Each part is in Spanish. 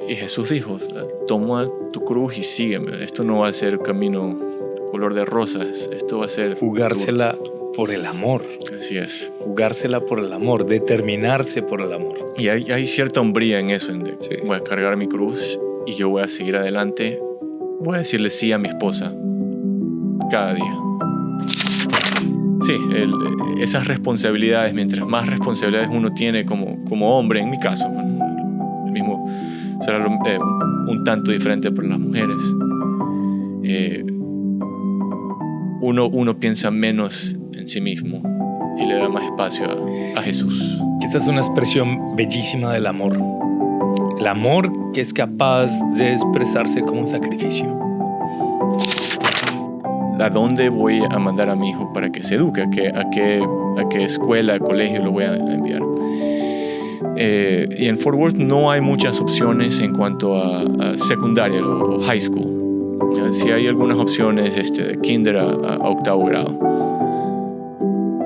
Y Jesús dijo, toma tu cruz y sígueme. Esto no va a ser camino color de rosas, esto va a ser... Jugársela por el amor. Así es. Jugársela por el amor, determinarse por el amor. Y hay cierta hombría en eso, Sí. voy a cargar mi cruz y yo voy a seguir adelante, voy a decirle sí a mi esposa cada día. Sí, esas responsabilidades, mientras más responsabilidades uno tiene como hombre, en mi caso, bueno, el mismo será un tanto diferente para las mujeres, uno piensa menos en sí mismo y le da más espacio a Jesús. Esta es una expresión bellísima del amor. El amor que es capaz de expresarse como un sacrificio. ¿A dónde voy a mandar a mi hijo para que se eduque? ¿A qué escuela, colegio lo voy a enviar? Y en Fort Worth no hay muchas opciones en cuanto a secundaria o high school. Sí hay algunas opciones de kinder a octavo grado.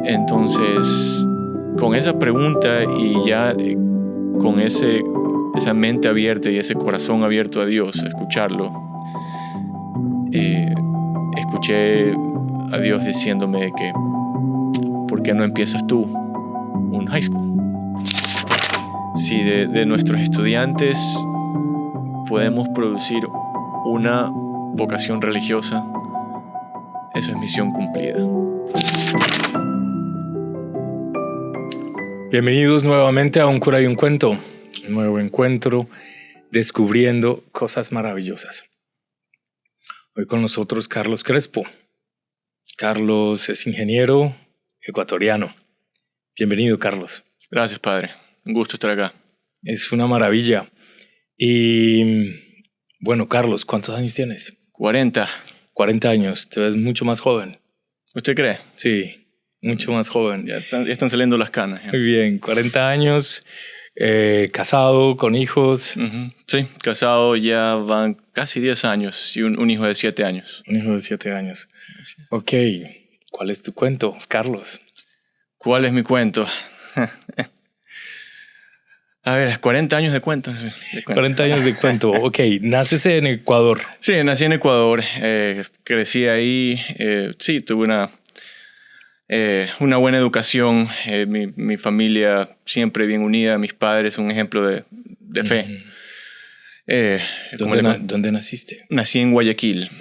Entonces, con esa pregunta y ya con esa mente abierta y ese corazón abierto a Dios, escucharlo, escuché a Dios diciéndome que ¿por qué no empiezas tú un high school? Si de nuestros estudiantes podemos producir una vocación religiosa, eso es misión cumplida. Bienvenidos nuevamente a Un Cura y un Cuento, un nuevo encuentro descubriendo cosas maravillosas. Hoy con nosotros Carlos Crespo. Carlos es ingeniero ecuatoriano. Bienvenido, Carlos. Gracias, padre. Un gusto estar acá. Es una maravilla. Y bueno, Carlos, ¿cuántos años tienes? 40. 40 años. Te ves mucho más joven. ¿Usted cree? Sí, mucho más joven. Ya están saliendo las canas. Ya. Muy bien, 40 años, casado, con hijos. Uh-huh. Sí, casado ya van casi 10 años y un hijo de 7 años. Un hijo de 7 años. Ok, ¿cuál es tu cuento, Carlos? ¿Cuál es mi cuento? A ver, 40 años de cuento. 40 años de cuento. Ok, naces en Ecuador. Sí, nací en Ecuador. Crecí ahí. Sí, tuve una buena educación. Mi familia siempre bien unida. Mis padres, un ejemplo de fe. ¿Dónde naciste? Nací en Guayaquil.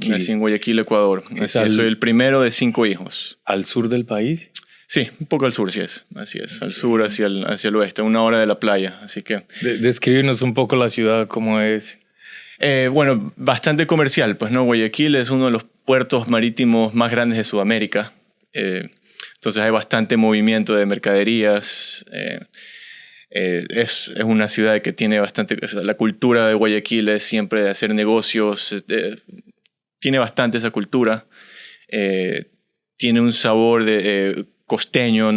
Nací en Guayaquil, Ecuador. Soy el primero de 5 hijos. ¿Al sur del país? Sí, un poco al sur, sí es. Así es, al sur, hacia el oeste, 1 hora de la playa. Así que... Descríbenos un poco la ciudad, cómo es. Bueno, bastante comercial, pues, ¿no? Guayaquil es uno de los puertos marítimos más grandes de Sudamérica. Entonces hay bastante movimiento de mercaderías. Es una ciudad que tiene bastante... La cultura de Guayaquil es siempre de hacer negocios. Tiene bastante esa cultura. Tiene un sabor costeño.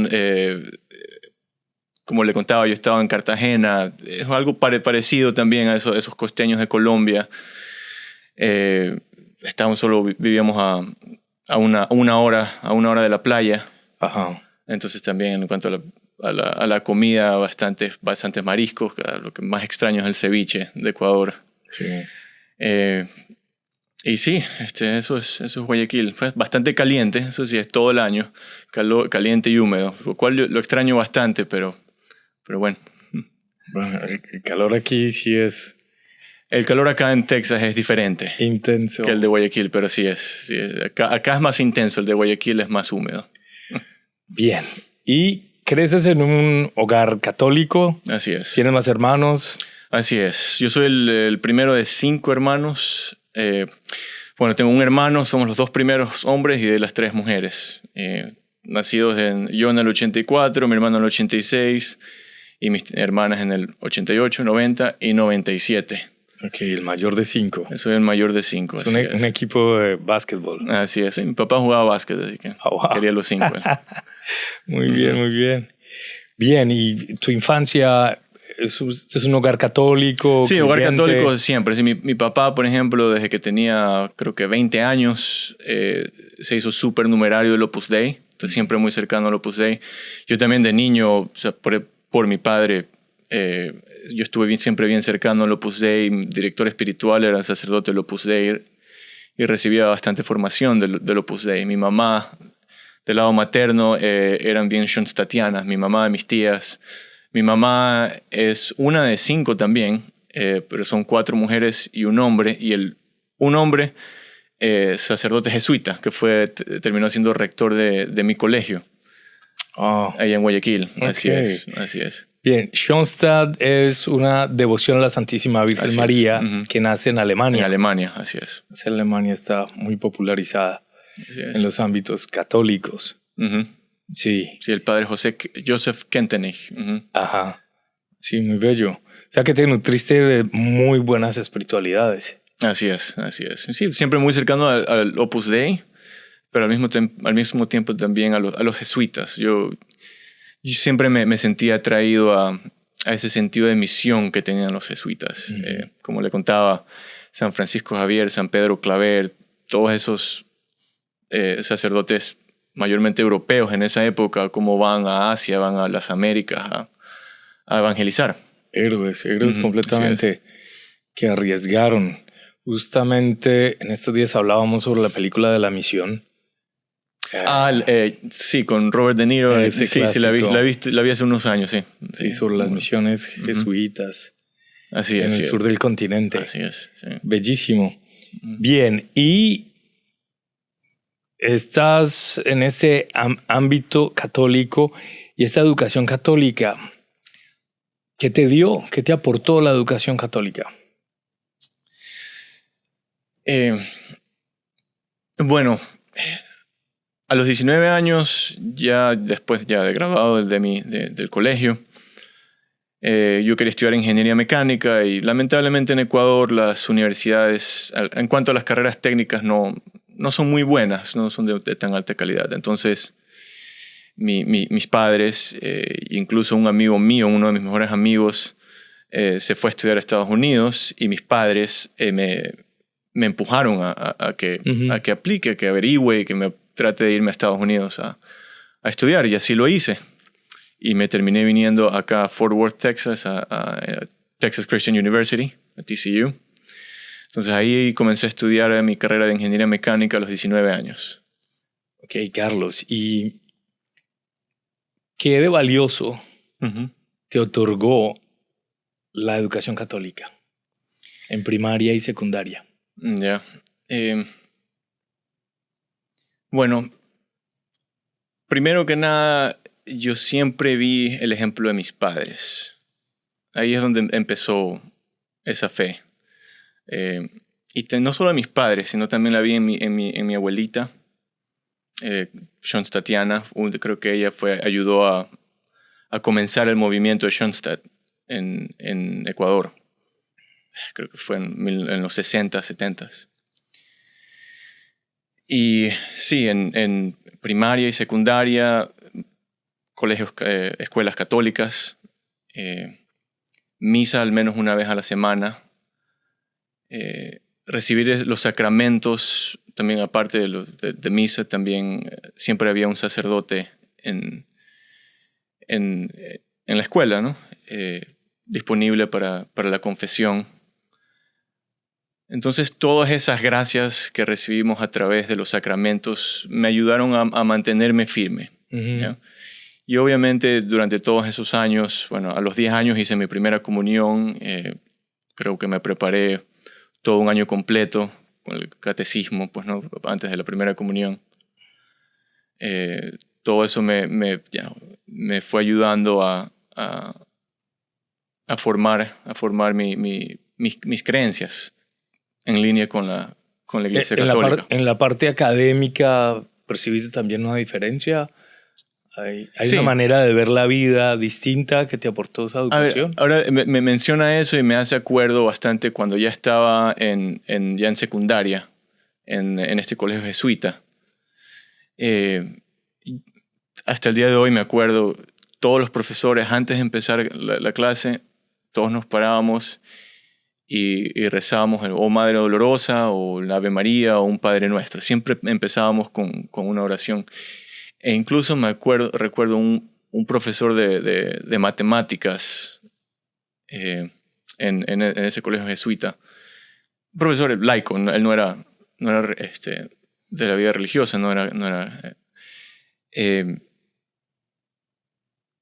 Como le contaba, yo estaba en Cartagena. Es algo parecido también a esos costeños de Colombia. Vivíamos a una hora de la playa. Ajá. Entonces también en cuanto a la comida, bastantes mariscos. Lo que más extraño es el ceviche de Ecuador. Sí. Y sí, eso es Guayaquil. Fue bastante caliente, eso sí, es todo el año. Caliente y húmedo, lo cual lo extraño bastante, pero bueno. Bueno, el calor aquí sí es... El calor acá en Texas es diferente. Intenso. Que el de Guayaquil, pero sí es. Acá es más intenso, el de Guayaquil es más húmedo. Bien. ¿Y creces en un hogar católico? Así es. ¿Tienes más hermanos? Así es. Yo soy el primero de 5 hermanos. Bueno, tengo un hermano, somos los 2 primeros hombres y de las 3 mujeres. Nacidos yo en el 84, mi hermano en el 86 y mis hermanas en el 88, 90 y 97. Ok, el mayor de 5. Soy el mayor de 5. Es un equipo de básquetbol. Así es. Sí, mi papá jugaba básquet, así que quería los 5. Muy bien, muy bien. Bien, ¿y tu infancia es un hogar católico? Sí, creyente? Hogar católico siempre. Sí, mi papá, por ejemplo, desde que tenía creo que 20 años, se hizo supernumerario del Opus Dei. Entonces siempre muy cercano al Opus Dei. Yo también de niño, o sea, por mi padre, Yo estuve siempre bien cercano al Opus Dei. Mi director espiritual era el sacerdote del Opus Dei y recibía bastante formación del Opus Dei. Mi mamá, del lado materno, eran bien schoenstattianas. Mi mamá, mis tías. Mi mamá es una de 5 también, pero son 4 mujeres y un hombre. Y un hombre, sacerdote jesuita, que terminó siendo rector de mi colegio, allá en Guayaquil. Okay. Así es. Bien, Schoenstatt es una devoción a la Santísima Virgen María que nace en Alemania. En Alemania, así es. En Alemania está muy popularizada en los ámbitos católicos. Sí. Sí, el padre Joseph Kentenich. Ajá. Sí, muy bello. O sea que te nutriste de muy buenas espiritualidades. Así es. Sí, siempre muy cercano al Opus Dei, pero al mismo tiempo también a los jesuitas. Yo siempre me sentía atraído a ese sentido de misión que tenían los jesuitas. Como le contaba, San Francisco Javier, San Pedro Claver, todos esos sacerdotes mayormente europeos en esa época, como van a Asia, van a las Américas a evangelizar. Héroes completamente que arriesgaron. Justamente en estos días hablábamos sobre la película de La Misión. Sí, con Robert De Niro. Sí, la vi hace unos años, sí. Sí, sobre las misiones jesuitas. Así es. En el sur del continente. Así es, sí. Bellísimo. Bien, y estás en este ámbito católico y esta educación católica. ¿Qué te dio? ¿Qué te aportó la educación católica? Bueno, a los 19 años, después de graduado del colegio, yo quería estudiar ingeniería mecánica y lamentablemente en Ecuador las universidades, en cuanto a las carreras técnicas, no son muy buenas, no son de tan alta calidad. Entonces, mis padres, incluso un amigo mío, uno de mis mejores amigos, se fue a estudiar a Estados Unidos y mis padres me empujaron a que aplique, que averigüe, que me trate de irme a Estados Unidos a estudiar. Y así lo hice. Y me terminé viniendo acá a Fort Worth, Texas, a Texas Christian University, a TCU. Entonces ahí comencé a estudiar mi carrera de ingeniería mecánica a los 19 años. Ok, Carlos. ¿Y qué de valioso te otorgó la educación católica en primaria y secundaria? Ya. Bueno, primero que nada, yo siempre vi el ejemplo de mis padres. Ahí es donde empezó esa fe. Y no solo de mis padres, sino también la vi en mi abuelita, Schoenstattiana. Creo que ella ayudó a comenzar el movimiento de Schoenstatt en Ecuador. Creo que fue en los 60, 70. Y sí, en primaria y secundaria, colegios, escuelas católicas, misa al menos una vez a la semana, recibir los sacramentos, también aparte de misa, también siempre había un sacerdote en la escuela, ¿no? Disponible para la confesión. Entonces, todas esas gracias que recibimos a través de los sacramentos me ayudaron a mantenerme firme. ¿Ya? Y obviamente, durante todos esos años, a los 10 años hice mi primera comunión. Creo que me preparé todo un año completo con el catecismo, pues, ¿no? Antes de la primera comunión. Todo eso me fue ayudando a formar mis creencias en línea con la Iglesia Católica. En la parte académica, ¿percibiste también una diferencia? ¿Hay una manera de ver la vida distinta que te aportó esa educación? Ahora me menciona eso y me hace acuerdo bastante cuando ya estaba ya en secundaria, en este colegio jesuita. Hasta el día de hoy me acuerdo, todos los profesores, antes de empezar la clase, todos nos parábamos y rezábamos o Madre Dolorosa o la Ave María o un Padre Nuestro. Siempre empezábamos con una oración. E incluso recuerdo un profesor de matemáticas en ese colegio jesuita. Un profesor laico, él no era de la vida religiosa,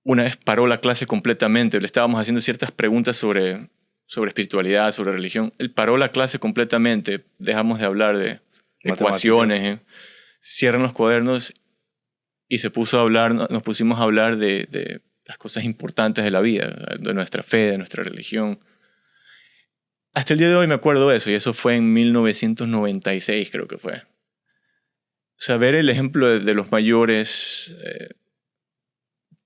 una vez paró la clase completamente, le estábamos haciendo ciertas preguntas sobre espiritualidad, sobre religión. Él paró la clase completamente, dejamos de hablar de ecuaciones, cierran los cuadernos y nos pusimos a hablar de las cosas importantes de la vida, de nuestra fe, de nuestra religión. Hasta el día de hoy me acuerdo de eso, y eso fue en 1996, creo que fue. O sea, ver el ejemplo de los mayores,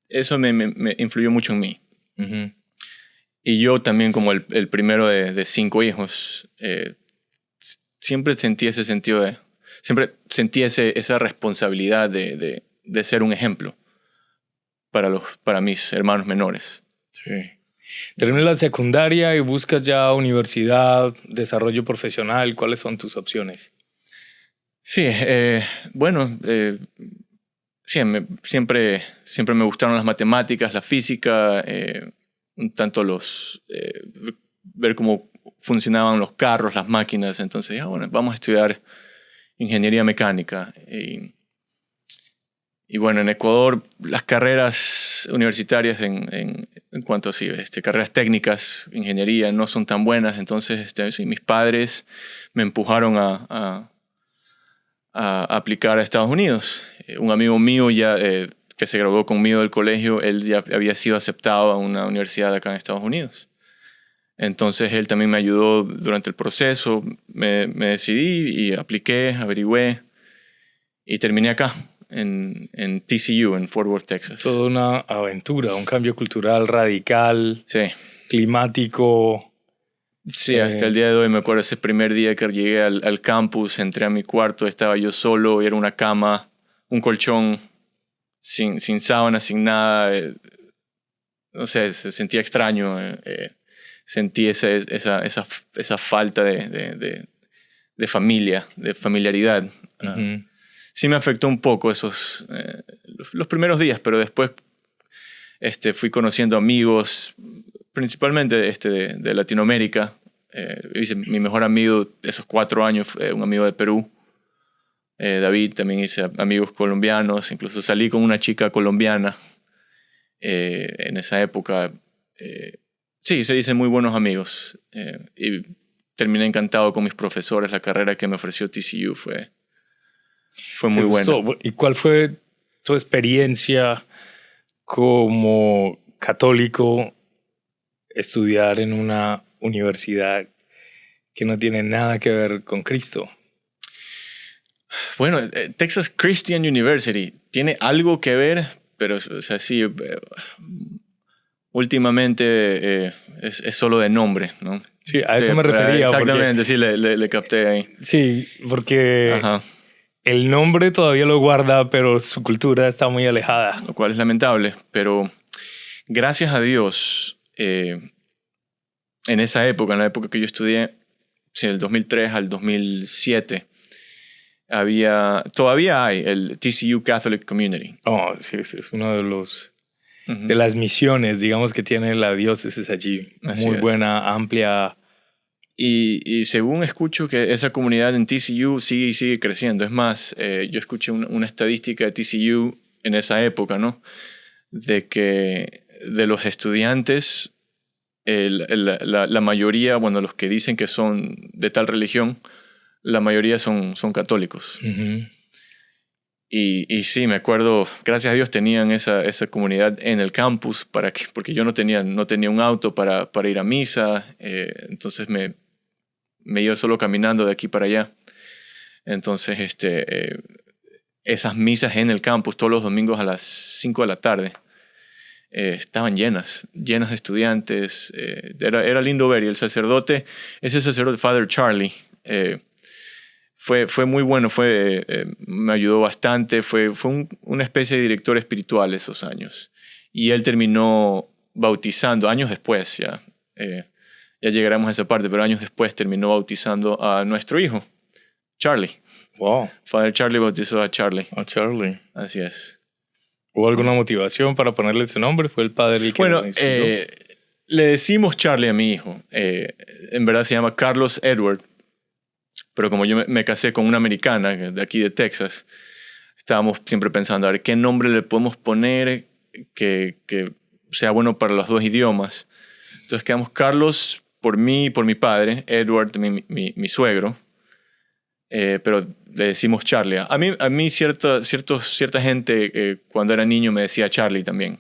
eso me influyó mucho en mí. Uh-huh. Y yo también, como el primero de 5 hijos, siempre sentí ese sentido siempre sentí esa responsabilidad de ser un ejemplo para mis hermanos menores. Sí. Terminas la secundaria y buscas ya universidad, desarrollo profesional. ¿Cuáles son tus opciones? Sí, siempre me gustaron las matemáticas, la física, un tanto ver cómo funcionaban los carros, las máquinas. Entonces, vamos a estudiar ingeniería mecánica. Y bueno, en Ecuador las carreras universitarias en cuanto a carreras técnicas, ingeniería, no son tan buenas. Entonces mis padres me empujaron a aplicar a Estados Unidos. Un amigo mío que se graduó conmigo del colegio, él ya había sido aceptado a una universidad acá en Estados Unidos. Entonces él también me ayudó durante el proceso. Me decidí y apliqué, averigüé y terminé acá. En TCU, en Fort Worth, Texas. Toda una aventura, un cambio cultural radical, sí. Climático. Sí, hasta el día de hoy me acuerdo ese primer día que llegué al campus, entré a mi cuarto, estaba yo solo, y era una cama, un colchón, sin sábanas, sin nada. No sé, se sentía extraño. Sentí esa falta de familia, de familiaridad. Uh-huh. Sí me afectó un poco los primeros días, pero después fui conociendo amigos, principalmente de Latinoamérica. Hice mi mejor amigo de esos 4 años, un amigo de Perú, David. También hice amigos colombianos, incluso salí con una chica colombiana en esa época. Sí, se dicen muy buenos amigos. Y terminé encantado con mis profesores. La carrera que me ofreció TCU fue muy buena. ¿Y cuál fue tu experiencia como católico estudiar en una universidad que no tiene nada que ver con Cristo? Bueno, Texas Christian University tiene algo que ver, pero sí, últimamente es solo de nombre, ¿no? Sí, a eso me refería. Exactamente, porque, sí, le capté ahí. Sí, porque ajá, el nombre todavía lo guarda, pero su cultura está muy alejada. Lo cual es lamentable, pero gracias a Dios, en esa época, en la época que yo estudié, del 2003 al 2007, todavía hay el TCU Catholic Community. Oh, sí, es uno de las misiones, digamos, que tiene la diócesis allí. Así muy es. buena, amplia. Y según escucho que esa comunidad en TCU sigue creciendo. Es más, yo escuché una estadística de TCU en esa época, ¿no? De que de los estudiantes, la mayoría, bueno, los que dicen que son de tal religión, la mayoría son católicos. Uh-huh. Y sí, me acuerdo, gracias a Dios tenían esa comunidad en el campus, porque yo no tenía un auto para ir a misa, entonces me iba solo caminando de aquí para allá. Entonces, esas misas en el campus todos los domingos a las 5 de la tarde estaban llenas de estudiantes. Era lindo ver, y el sacerdote, ese sacerdote, Father Charlie, fue muy bueno, me ayudó bastante, fue una especie de director espiritual esos años. Y él terminó bautizando, años después ya llegaremos a esa parte, pero años después terminó bautizando a nuestro hijo, Charlie. Wow. Father Charlie bautizó a Charlie. A Charlie. Así es. ¿Hubo alguna motivación para ponerle ese nombre? ¿Fue el padre el que bueno, lo inspiró? Le decimos Charlie a mi hijo. En verdad se llama Carlos Edward. Pero como yo me casé con una americana de aquí de Texas, estábamos siempre pensando, a ver, ¿qué nombre le podemos poner que sea bueno para los dos idiomas? Entonces quedamos Carlos por mí y por mi padre, Edward, mi suegro. Pero le decimos Charlie. A mí cierta gente cuando era niño me decía Charlie también,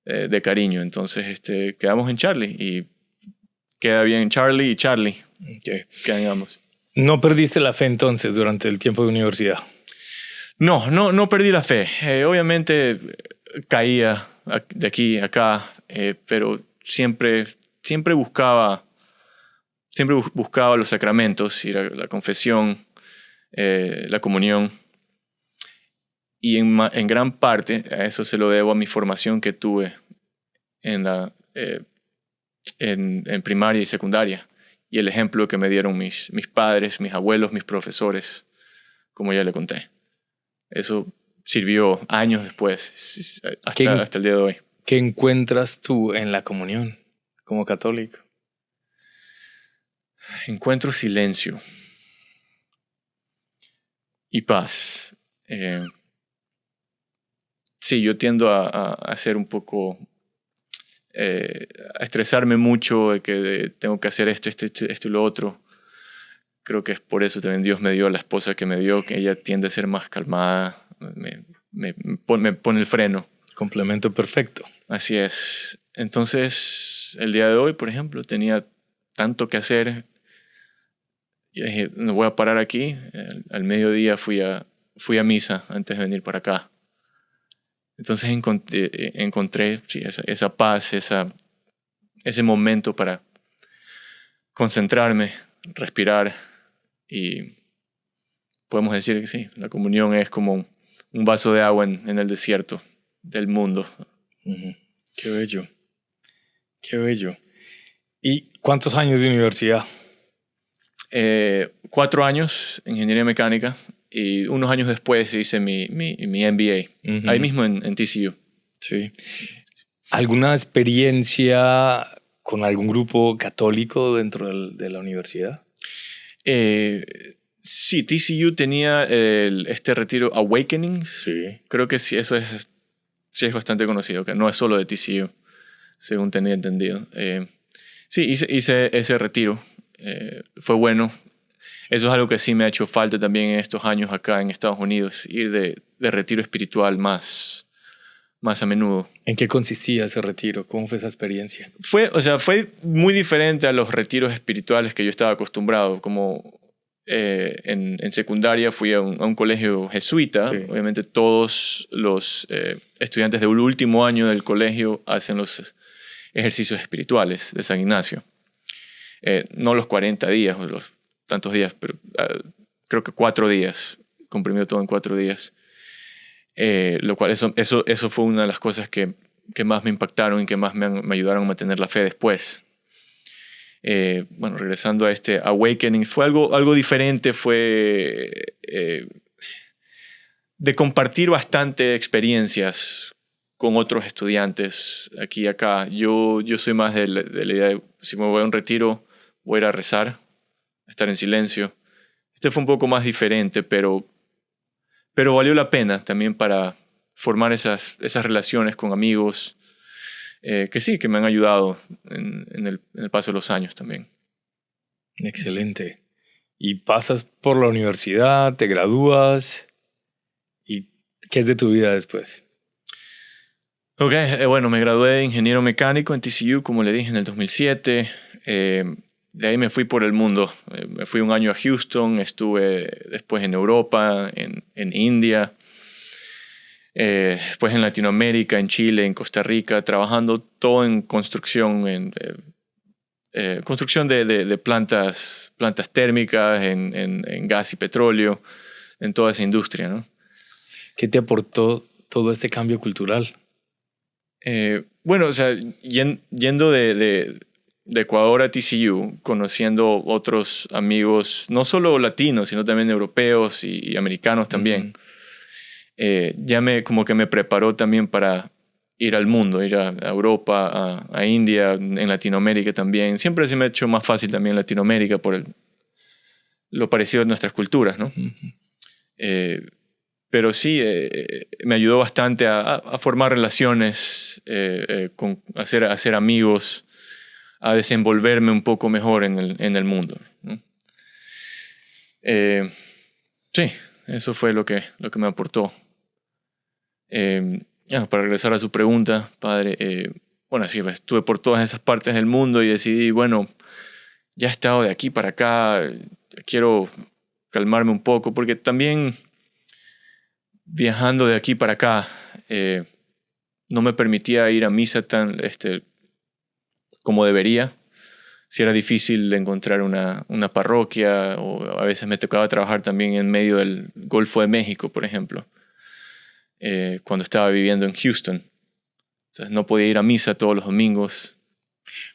de cariño. Entonces quedamos en Charlie y queda bien Charlie y Charlie. Okay. Quedamos. ¿No perdiste la fe entonces durante el tiempo de universidad? No perdí la fe. Obviamente caía de aquí a acá, pero siempre buscaba los sacramentos, ir a la confesión, la comunión. Y en gran parte a eso se lo debo a mi formación que tuve en primaria y secundaria. Y el ejemplo que me dieron mis padres, mis abuelos, mis profesores, como ya le conté. Eso sirvió años después, hasta el día de hoy. ¿Qué encuentras tú en la comunión como católico? Encuentro silencio y paz. Sí, yo tiendo a ser un poco... a estresarme mucho de que tengo que hacer esto y lo otro. Creo que es por eso también Dios me dio a la esposa que me dio, que ella tiende a ser más calmada, me pone el freno. Complemento perfecto. Así es. Entonces, el día de hoy, por ejemplo, tenía tanto que hacer. Yo dije, no voy a parar aquí. Al mediodía fui a misa antes de venir para acá. Entonces encontré sí, esa paz, ese momento para concentrarme, respirar, y podemos decir que sí, la comunión es como un vaso de agua en el desierto del mundo. Uh-huh. Qué bello. Qué bello. ¿Y cuántos años de universidad? 4 años, ingeniería mecánica. Y unos años después hice mi MBA, uh-huh. Ahí mismo en TCU. Sí. ¿Alguna experiencia con algún grupo católico dentro de la universidad? Sí, TCU tenía este retiro Awakenings. Sí. Creo que sí, eso es bastante conocido, que no es solo de TCU, según tenía entendido. Sí, hice ese retiro. Fue bueno. Eso es algo que sí me ha hecho falta también en estos años acá en Estados Unidos, ir de retiro espiritual más a menudo. ¿En qué consistía ese retiro? ¿Cómo fue esa experiencia? Fue muy diferente a los retiros espirituales que yo estaba acostumbrado. Como en secundaria fui a un colegio jesuita. Sí. Obviamente todos los estudiantes del último año del colegio hacen los ejercicios espirituales de San Ignacio. No los 40 días o los tantos días, pero creo que 4 días, comprimió todo en 4 días. Lo cual eso fue una de las cosas que más me impactaron y que más me ayudaron a mantener la fe después. Bueno, regresando a este Awakening, fue algo diferente, fue de compartir bastante experiencias con otros estudiantes aquí y acá. Yo soy más de la idea de, si me voy a un retiro, voy a ir a rezar, estar en silencio. Este fue un poco más diferente, pero valió la pena también para formar esas relaciones con amigos que me han ayudado en el paso de los años también. Excelente. Y pasas por la universidad, te gradúas. ¿Y qué es de tu vida después? Ok, bueno, me gradué de ingeniero mecánico en TCU, como le dije, en el 2007. De ahí me fui por el mundo. Me fui un año a Houston, estuve después en Europa, en India, después en Latinoamérica, en Chile, en Costa Rica, trabajando todo en construcción, construcción de plantas térmicas, en gas y petróleo, en toda esa industria, ¿no? ¿Qué te aportó todo este cambio cultural? Bueno, o sea, yendo de Ecuador a TCU, conociendo otros amigos, no solo latinos, sino también europeos y americanos también. Uh-huh. Ya como que me preparó también para ir al mundo, ir a Europa, a India, en Latinoamérica también. Siempre se me ha hecho más fácil también Latinoamérica por lo parecido a nuestras culturas, ¿no? Pero sí, me ayudó bastante a formar relaciones, a hacer amigos, a desenvolverme un poco mejor en el mundo, ¿no? Sí, eso fue lo que me aportó. Para regresar a su pregunta, padre, bueno, sí, estuve por todas esas partes del mundo y decidí, bueno, ya he estado de aquí para acá, quiero calmarme un poco, porque también viajando de aquí para acá no me permitía ir a misa tan como debería. Si era difícil encontrar una parroquia, o a veces me tocaba trabajar también en medio del Golfo de México, por ejemplo, cuando estaba viviendo en Houston. Entonces no podía ir a misa todos los domingos.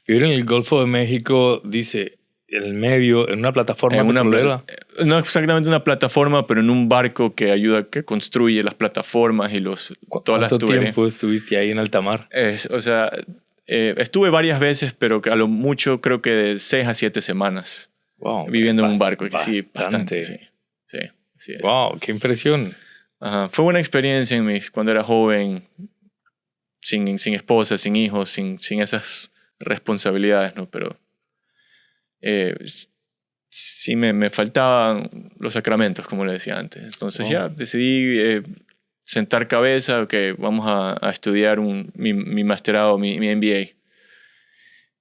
Vivir en el Golfo de México, dice, en el medio, en una plataforma petrolera. No exactamente una plataforma, pero en un barco que ayuda, que construye las plataformas y todas las tuberías. ¿Cuánto tiempo estuviste ahí en alta mar? Estuve varias veces, pero a lo mucho creo que de 6 a 7 semanas viviendo en un barco. Sí, bastante. Sí, así es. Wow, qué impresión. Ajá. Fue buena experiencia cuando era joven, sin esposa, sin hijos, sin esas responsabilidades, ¿no? Pero sí me faltaban los sacramentos, como le decía antes. Entonces ya decidí sentar cabeza, que vamos a estudiar mi masterado, mi MBA.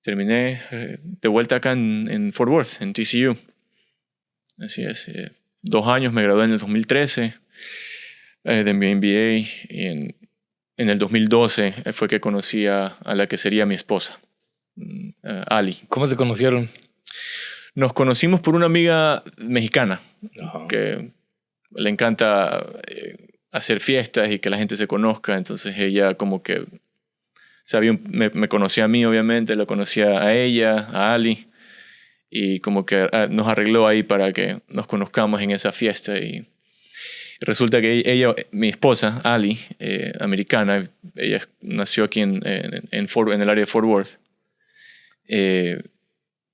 Terminé de vuelta acá en Fort Worth, en TCU. Así es. 2 años, me gradué en el 2013 de mi MBA. Y en el 2012 fue que conocí a la que sería mi esposa, Ali. ¿Cómo se conocieron? Nos conocimos por una amiga mexicana que le encanta hacer fiestas y que la gente se conozca. Entonces ella como que me conocía a mí, obviamente, la conocía a ella, a Ali, y como que nos arregló ahí para que nos conozcamos en esa fiesta. Y resulta que ella, mi esposa, Ali, americana, ella nació aquí en el área de Fort Worth.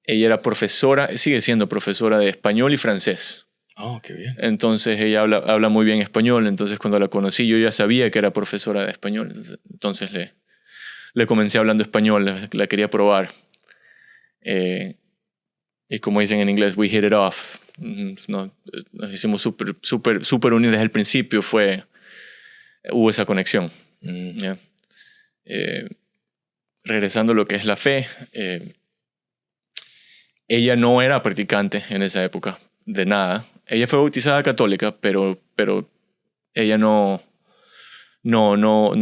Ella era profesora, sigue siendo profesora de español y francés. Oh, qué bien. Entonces ella habla muy bien español. Entonces cuando la conocí yo ya sabía que era profesora de español. Entonces le comencé hablando español, la quería probar. Y como dicen en inglés, we hit it off. Nos hicimos súper unidos desde el principio. Hubo esa conexión. Yeah. Regresando a lo que es la fe, ella no era practicante en esa época, de nada. Ella fue bautizada católica, pero ella no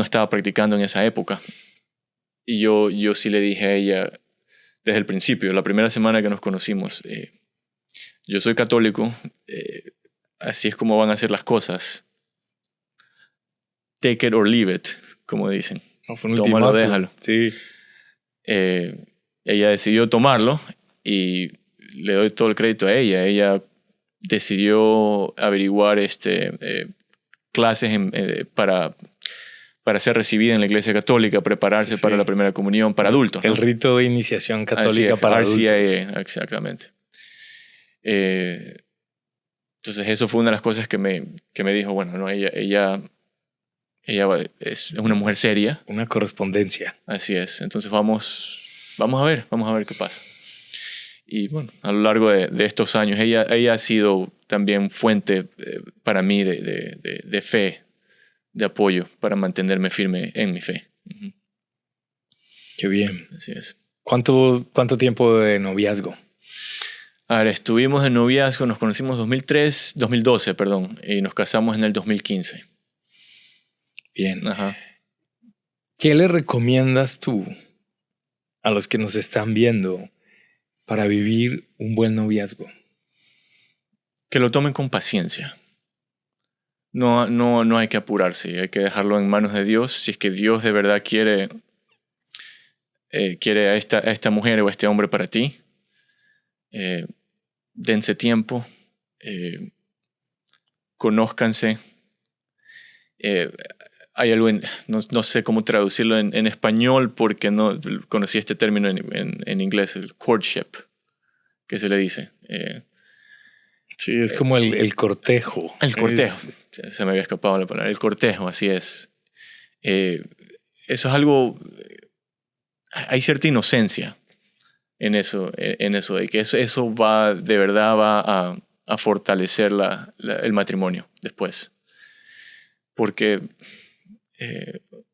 estaba practicando en esa época. Y yo sí le dije a ella desde el principio, la primera semana que nos conocimos, yo soy católico, así es como van a ser las cosas. Take it or leave it, como dicen. No, fue un Tómalo, ultimátum. déjalo. Sí. Ella decidió tomarlo y le doy todo el crédito a ella. Ella decidió averiguar clases para ser recibida en la iglesia católica, prepararse para la primera comunión para adultos, ¿no? El rito de iniciación católica para RCIA, adultos. Exactamente. Entonces eso fue una de las cosas que me dijo, bueno, no, ella es una mujer seria. Una correspondencia. Así es. Entonces vamos a ver qué pasa. Y bueno, a lo largo de estos años, ella ha sido también fuente para mí de fe, de apoyo, para mantenerme firme en mi fe. Uh-huh. Qué bien. Así es. ¿Cuánto tiempo de noviazgo? A ver, estuvimos en noviazgo, nos conocimos en 2012, y nos casamos en el 2015. Bien. Ajá. ¿Qué le recomiendas tú a los que nos están viendo para vivir un buen noviazgo? Que lo tomen con paciencia. No hay que apurarse, hay que dejarlo en manos de Dios. Si es que Dios de verdad quiere a esta mujer o a este hombre para ti, dense tiempo, conózcanse. hay algo no sé cómo traducirlo en español porque no conocí este término en inglés, el courtship, que se le dice. Sí, es como el cortejo. El cortejo. Se me había escapado la palabra. El cortejo, así es. Eso es algo... Hay cierta inocencia en eso, de que eso va, de verdad va a fortalecer el matrimonio después. Porque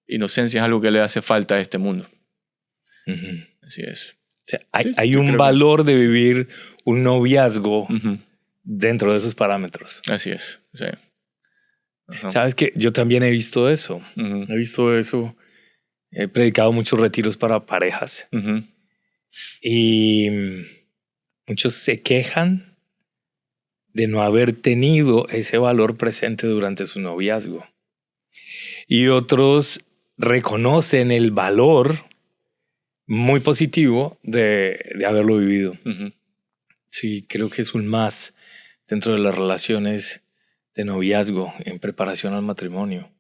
inocencia es algo que le hace falta a este mundo. Uh-huh. Así es. O sea, hay un valor de vivir un noviazgo dentro de esos parámetros. Así es. Sí. Uh-huh. Sabes que yo también he visto eso. Uh-huh. He visto eso. He predicado muchos retiros para parejas. Uh-huh. Y muchos se quejan de no haber tenido ese valor presente durante su noviazgo. Y otros reconocen el valor muy positivo de haberlo vivido. Uh-huh. Sí, creo que es un más dentro de las relaciones de noviazgo en preparación al matrimonio.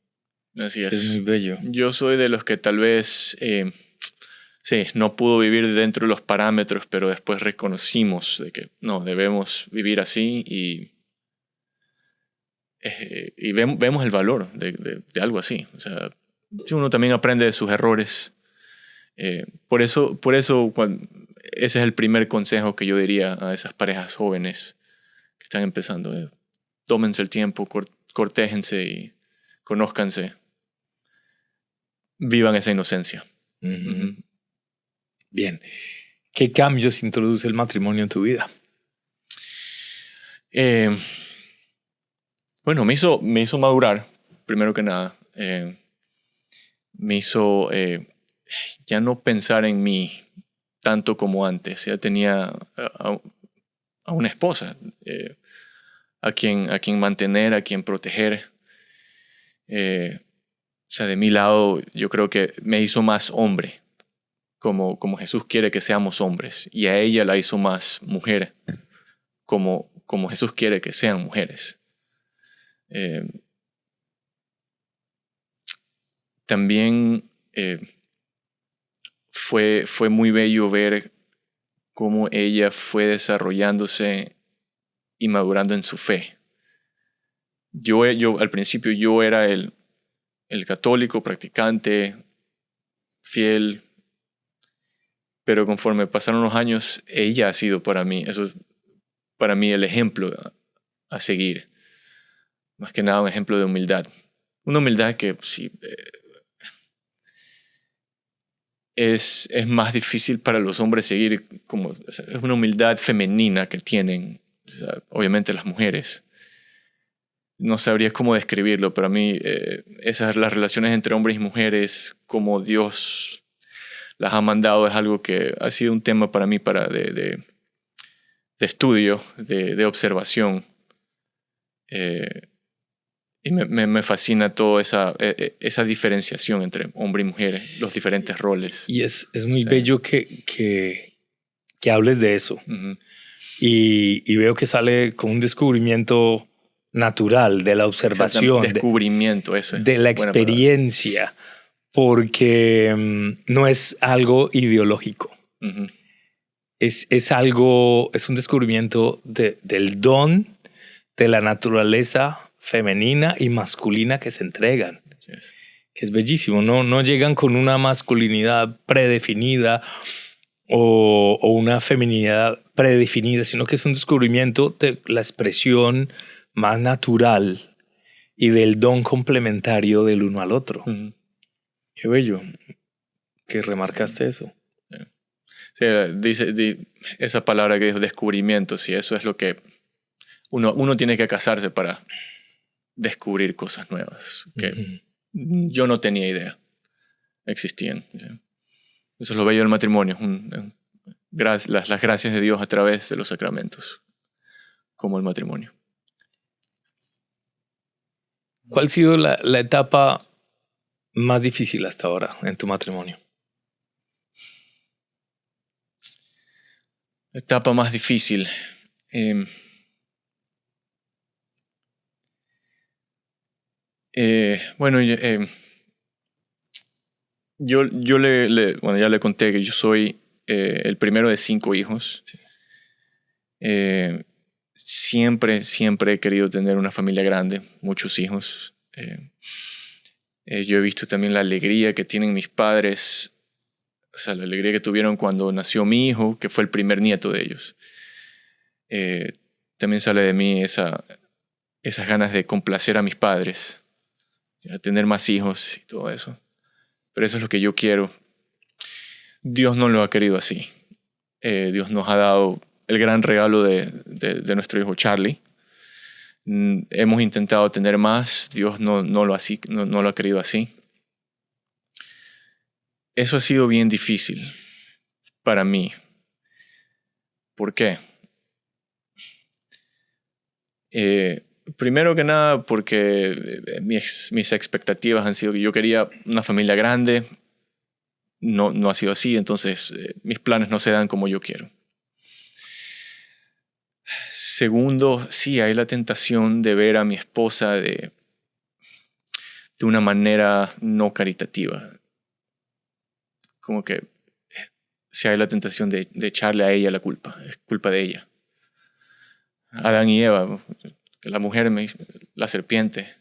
Así es. Es muy bello. Yo soy de los que tal vez no pudo vivir dentro de los parámetros, pero después reconocimos de que no, debemos vivir así y vemos el valor de algo así. O sea, uno también aprende de sus errores. Por eso ese es el primer consejo que yo diría a esas parejas jóvenes que están empezando. Tómense el tiempo, cortéjense y conózcanse. Vivan esa inocencia. Uh-huh. Uh-huh. Bien. ¿Qué cambios introduce el matrimonio en tu vida? Bueno, me hizo madurar, primero que nada. Me hizo ya no pensar en mí tanto como antes. Ya tenía a una esposa a quien mantener, a quien proteger. O sea, de mi lado, yo creo que me hizo más hombre, como Jesús quiere que seamos hombres. Y a ella la hizo más mujer, como Jesús quiere que sean mujeres. También fue muy bello ver cómo ella fue desarrollándose y madurando en su fe. Yo al principio yo era el católico, practicante, fiel, pero conforme pasaron los años, ella ha sido para mí el ejemplo a seguir. Más que nada un ejemplo de humildad. Una humildad que sí, es más difícil para los hombres seguir, es una humildad femenina que tienen, obviamente las mujeres. No sabría cómo describirlo, pero a mí las relaciones entre hombres y mujeres, como Dios las ha mandado, es algo que ha sido un tema para mí de estudio, de observación. Y me fascina toda esa diferenciación entre hombre y mujer, los diferentes roles. Y es muy bello que hables de eso. Uh-huh. Y veo que sale con un descubrimiento natural de la observación. Descubrimiento, eso es. De la experiencia, porque no es algo ideológico. Uh-huh. Es un descubrimiento del don de la naturaleza femenina y masculina que se entregan. Yes. Que es bellísimo. No llegan con una masculinidad predefinida o una feminidad predefinida, sino que es un descubrimiento de la expresión más natural y del don complementario del uno al otro. Uh-huh. Qué bello que remarcaste eso. Sí, dice esa palabra que dijo descubrimiento, sí, eso es lo que uno tiene que casarse para descubrir cosas nuevas que yo no tenía idea existían. ¿Sí? Eso es lo bello del matrimonio, las gracias de Dios a través de los sacramentos, como el matrimonio. ¿Cuál ha sido la etapa más difícil hasta ahora en tu matrimonio? La etapa más difícil. Bueno, Bueno, ya le conté que yo soy el primero de 5 hijos. Sí. Siempre he querido tener una familia grande, muchos hijos. Yo he visto también la alegría que tienen mis padres, o sea, la alegría que tuvieron cuando nació mi hijo, que fue el primer nieto de ellos. También sale de mí esas ganas de complacer a mis padres, ya, tener más hijos y todo eso. Pero eso es lo que yo quiero. Dios no lo ha querido así. Dios nos ha dado el gran regalo de nuestro hijo Charlie. Hemos intentado tener más. Dios no lo ha querido así. Eso ha sido bien difícil para mí. ¿Por qué? Primero que nada porque mis expectativas han sido que yo quería una familia grande. No ha sido así, entonces mis planes no se dan como yo quiero. Segundo, sí, hay la tentación de ver a mi esposa de una manera no caritativa. Como que sí hay la tentación de echarle a ella la culpa. Es culpa de ella. Adán y Eva, la mujer, la serpiente.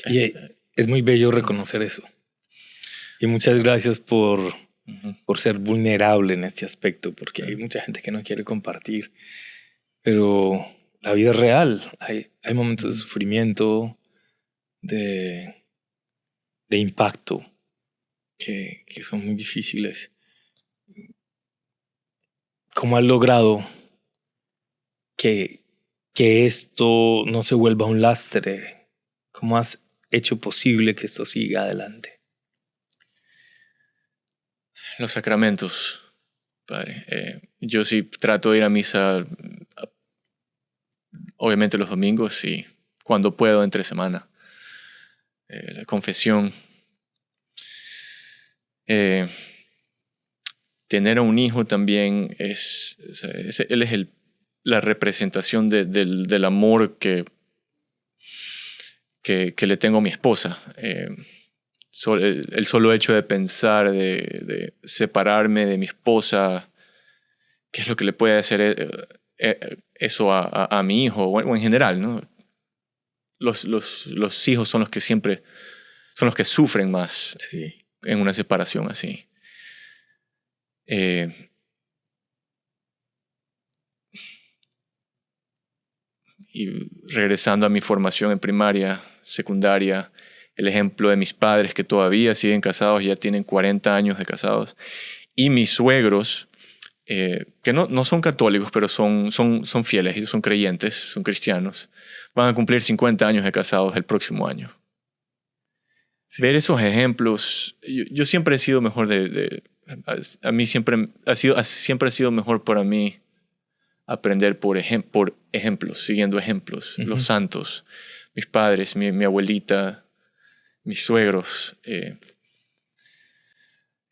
Y es muy bello reconocer eso. Y muchas gracias por ser vulnerable en este aspecto, porque hay mucha gente que no quiere compartir. Pero la vida es real. Hay momentos de sufrimiento, de impacto, que son muy difíciles. ¿Cómo has logrado que esto no se vuelva un lastre? ¿Cómo has hecho posible que esto siga adelante? Los sacramentos, padre. Yo sí trato de ir a misa, obviamente los domingos y cuando puedo entre semana. La confesión. Tener a un hijo también él es la representación del amor que le tengo a mi esposa. El solo hecho de pensar, de separarme de mi esposa, ¿qué es lo que le puede hacer eso a mi hijo o en general, ¿no? Los hijos son los que siempre son los que sufren más en una separación así. Y regresando a mi formación en primaria, secundaria, el ejemplo de mis padres que todavía siguen casados, ya tienen 40 años de casados, y mis suegros, que no son católicos, pero son fieles, ellos son creyentes, son cristianos, van a cumplir 50 años de casados el próximo año. Sí. Ver esos ejemplos, yo siempre he sido mejor a mí siempre ha sido mejor para mí aprender por ejemplos, siguiendo ejemplos, los santos, mis padres, mi abuelita, mis suegros.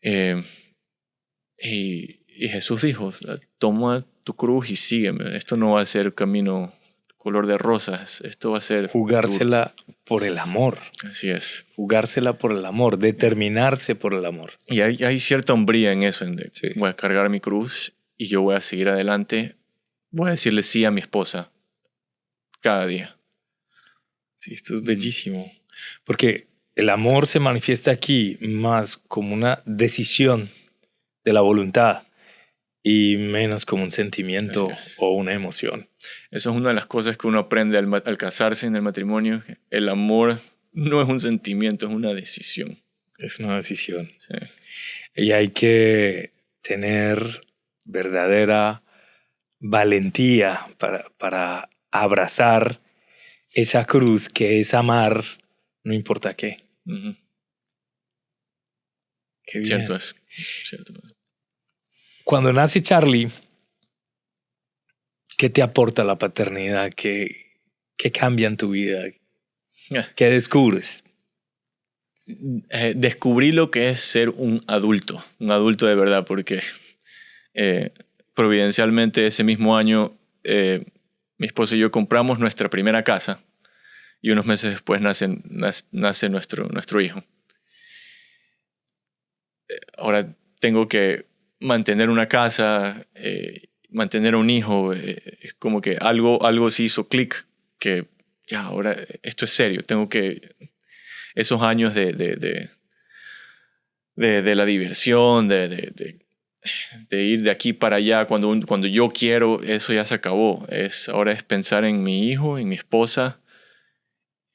Y Jesús dijo, toma tu cruz y sígueme. Esto no va a ser camino color de rosas, esto va a ser... Jugársela por el amor. Así es. Jugársela por el amor, determinarse por el amor. Y hay cierta hombría en eso, voy a cargar mi cruz y yo voy a seguir adelante. Voy a decirle sí a mi esposa cada día. Sí, esto es bellísimo. Porque el amor se manifiesta aquí más como una decisión de la voluntad y menos como un sentimiento o una emoción. Eso es una de las cosas que uno aprende al casarse en el matrimonio. El amor no es un sentimiento, es una decisión. Es una decisión. Sí. Y hay que tener verdadera valentía para abrazar esa cruz que es amar, no importa qué. Uh-huh. Qué bien. Cierto es. Cierto. Cuando nace Charlie, ¿qué te aporta la paternidad? ¿Qué cambia en tu vida? ¿Qué descubres? Descubrí lo que es ser un adulto de verdad, porque providencialmente ese mismo año mi esposo y yo compramos nuestra primera casa y unos meses después nace nuestro hijo. ahora tengo que mantener una casa, mantener un hijo. Es como que algo sí hizo clic, que ya, ahora esto es serio. Tengo que... Esos años de la diversión, de ir de aquí para allá cuando yo quiero, eso ya se acabó. Ahora es pensar en mi hijo, en mi esposa.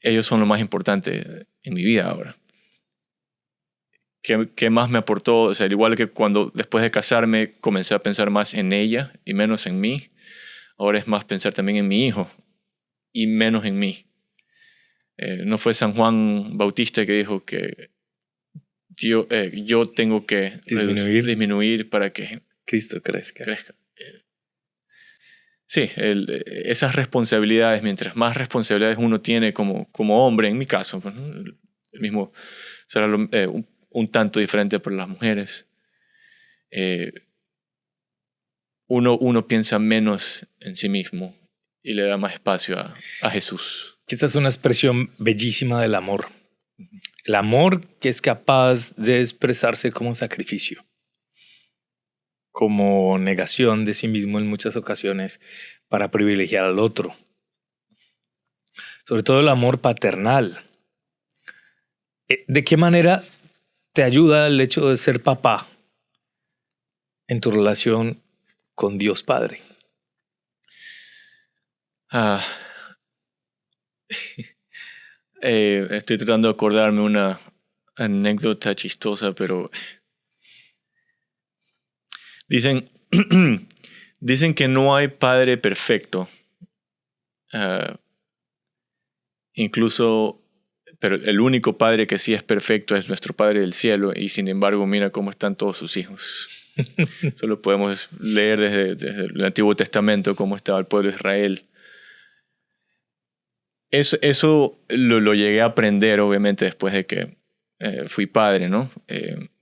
Ellos son lo más importante en mi vida ahora. ¿Qué más me aportó? O sea, al igual que cuando después de casarme comencé a pensar más en ella y menos en mí, ahora es más pensar también en mi hijo y menos en mí. No fue San Juan Bautista que dijo que yo tengo que disminuir para que Cristo crezca. Sí, esas responsabilidades, mientras más responsabilidades uno tiene como hombre, en mi caso, pues, ¿no? El mismo será un tanto diferente para las mujeres. Uno piensa menos en sí mismo y le da más espacio a Jesús. Esta es una expresión bellísima del amor. El amor que es capaz de expresarse como sacrificio, como negación de sí mismo en muchas ocasiones para privilegiar al otro. Sobre todo el amor paternal. ¿De qué manera te ayuda el hecho de ser papá en tu relación con Dios Padre? Estoy tratando de acordarme una anécdota chistosa, pero dicen que no hay padre perfecto. Incluso, pero el único padre que sí es perfecto es nuestro Padre del cielo, y sin embargo mira cómo están todos sus hijos. Solo podemos leer desde el Antiguo Testamento cómo estaba el pueblo de Israel. Eso lo llegué a aprender, obviamente, después de que fui padre, ¿no?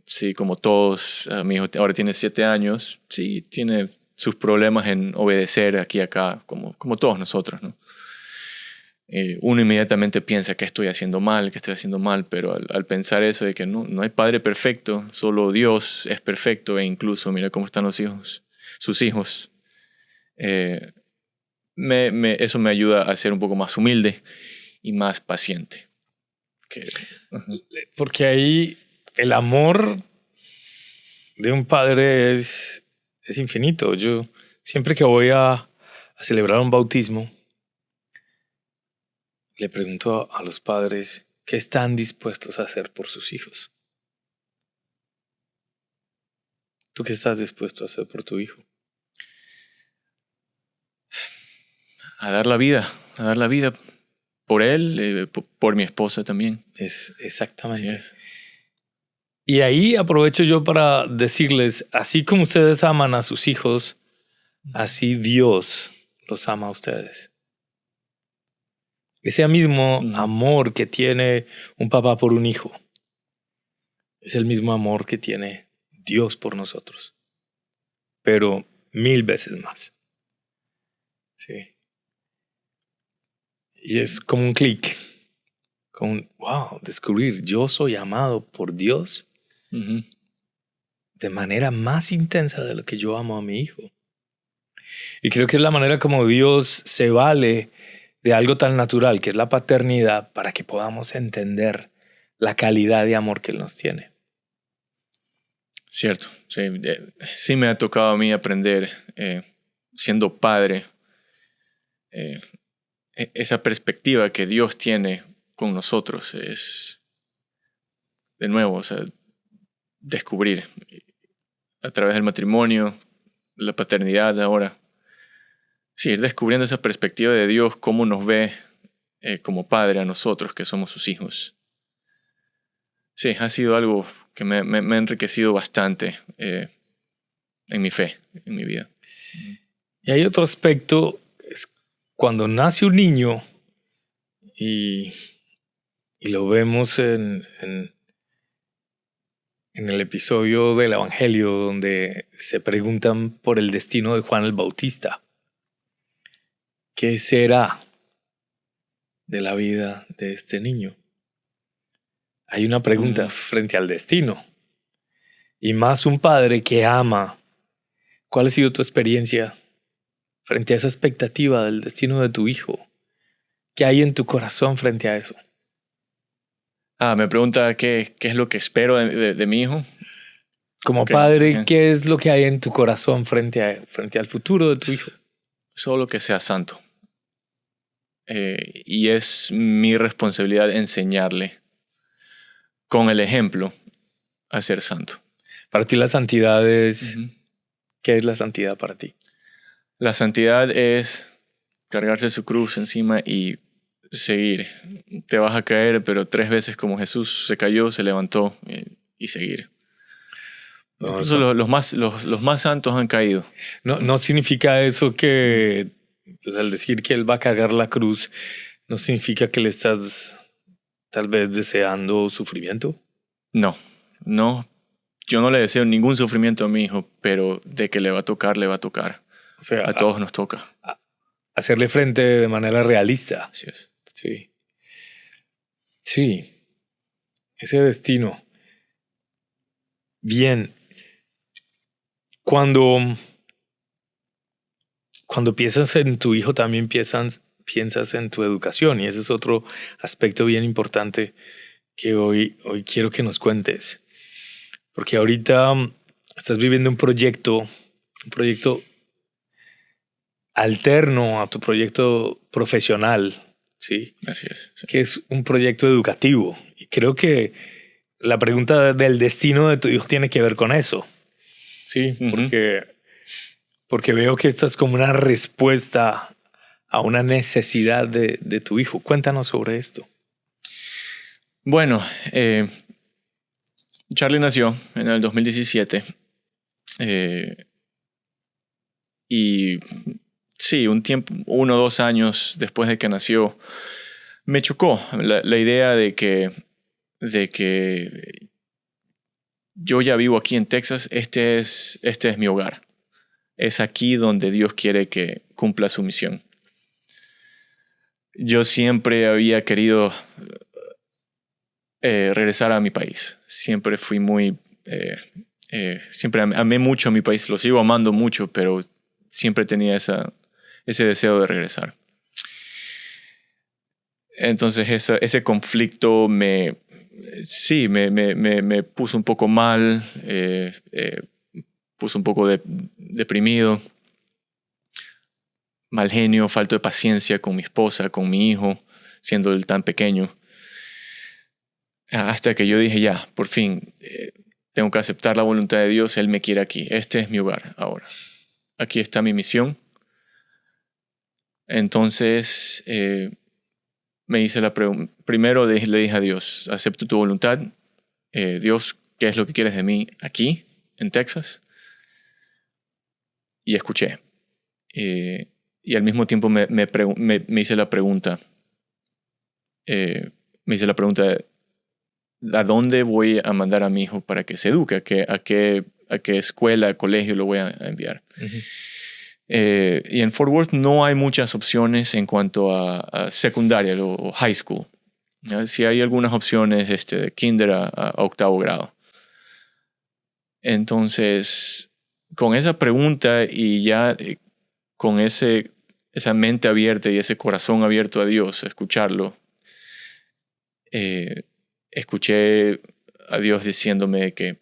Sí, como todos, mi hijo ahora tiene 7 años, sí, tiene sus problemas en obedecer aquí y acá, como todos nosotros, ¿no? Uno inmediatamente piensa que estoy haciendo mal, pero al pensar eso de que no hay padre perfecto, solo Dios es perfecto, e incluso mira cómo están sus hijos. Eso me ayuda a ser un poco más humilde y más paciente. Porque ahí el amor de un padre es infinito. Yo siempre que voy a celebrar un bautismo, le pregunto a los padres qué están dispuestos a hacer por sus hijos. ¿Tú qué estás dispuesto a hacer por tu hijo? A dar la vida por él, por mi esposa también. Es exactamente. Así es. Y ahí aprovecho yo para decirles, así como ustedes aman a sus hijos, así Dios los ama a ustedes. Ese mismo amor que tiene un papá por un hijo es el mismo amor que tiene Dios por nosotros, pero 1000 veces más. Sí. Y es como un clic, como un wow, descubrir, yo soy amado por Dios de manera más intensa de lo que yo amo a mi hijo. Y creo que es la manera como Dios se vale de algo tan natural que es la paternidad para que podamos entender la calidad de amor que Él nos tiene. Cierto, sí me ha tocado a mí aprender siendo padre esa perspectiva que Dios tiene con nosotros es, de nuevo, o sea, descubrir a través del matrimonio, la paternidad ahora. Sí, ir descubriendo esa perspectiva de Dios, cómo nos ve como padre a nosotros, que somos sus hijos. Sí, ha sido algo que me ha enriquecido bastante en mi fe, en mi vida. Y hay otro aspecto, es cuando nace un niño y lo vemos en el episodio del Evangelio donde se preguntan por el destino de Juan el Bautista. ¿Qué será de la vida de este niño? Hay una pregunta frente al destino. y más un padre que ama. ¿Cuál ha sido tu experiencia frente a esa expectativa del destino de tu hijo? ¿Qué hay en tu corazón frente a eso? Me pregunta qué es lo que espero de mi hijo. Como Ok, padre, ok. ¿qué es lo que hay en tu corazón frente al futuro de tu hijo? Solo que sea santo. Y es mi responsabilidad enseñarle con el ejemplo a ser santo. Para ti la santidad es... Ujú. ¿Qué es la santidad para ti? La santidad es cargarse su cruz encima y seguir. Te vas a caer, pero 3 veces como Jesús se cayó, se levantó y seguir. No, Incluso los más santos han caído. no significa eso que, pues, al decir que él va a cargar la cruz, no significa que le estás tal vez deseando sufrimiento. No, no. Yo no le deseo ningún sufrimiento a mi hijo, pero de que le va a tocar, le va a tocar. O sea, A todos nos toca. hacerle frente de manera realista. Así es. Sí. Sí. Ese destino. Bien. Cuando piensas en tu hijo, también piensas en tu educación. Y ese es otro aspecto bien importante que hoy quiero que nos cuentes. Porque ahorita estás viviendo un proyecto alterno a tu proyecto profesional, ¿sí? Así es. Sí. Que es un proyecto educativo. Y creo que la pregunta del destino de tu hijo tiene que ver con eso. Sí, Ujú. porque veo que esta es como una respuesta a una necesidad de tu hijo. Cuéntanos sobre esto. Bueno, Charlie nació en el 2017. Y sí, un tiempo, 1 o 2 años después de que nació, me chocó la idea de que yo ya vivo aquí en Texas, este es mi hogar. Es aquí donde Dios quiere que cumpla su misión. Yo siempre había querido regresar a mi país. Siempre fui siempre amé mucho a mi país, lo sigo amando mucho, pero siempre tenía ese deseo de regresar. Entonces ese conflicto me puso un poco mal, puso un poco deprimido, mal genio, falta de paciencia con mi esposa, con mi hijo, siendo él tan pequeño. Hasta que yo dije, ya, por fin, tengo que aceptar la voluntad de Dios, Él me quiere aquí, este es mi hogar ahora. Aquí está mi misión. Entonces, me hice la pregunta. Primero le dije a Dios, acepto tu voluntad. Dios, ¿qué es lo que quieres de mí aquí, en Texas? Y escuché. Y al mismo tiempo me hice la pregunta. Me hice la pregunta, ¿a dónde voy a mandar a mi hijo para que se eduque? ¿A qué escuela, colegio lo voy a enviar? Uh-huh. Y en Fort Worth no hay muchas opciones en cuanto a secundaria o high school. Sí hay algunas opciones de kinder a 8º grado. Entonces, con esa pregunta y ya con esa mente abierta y ese corazón abierto a Dios, escucharlo, escuché a Dios diciéndome que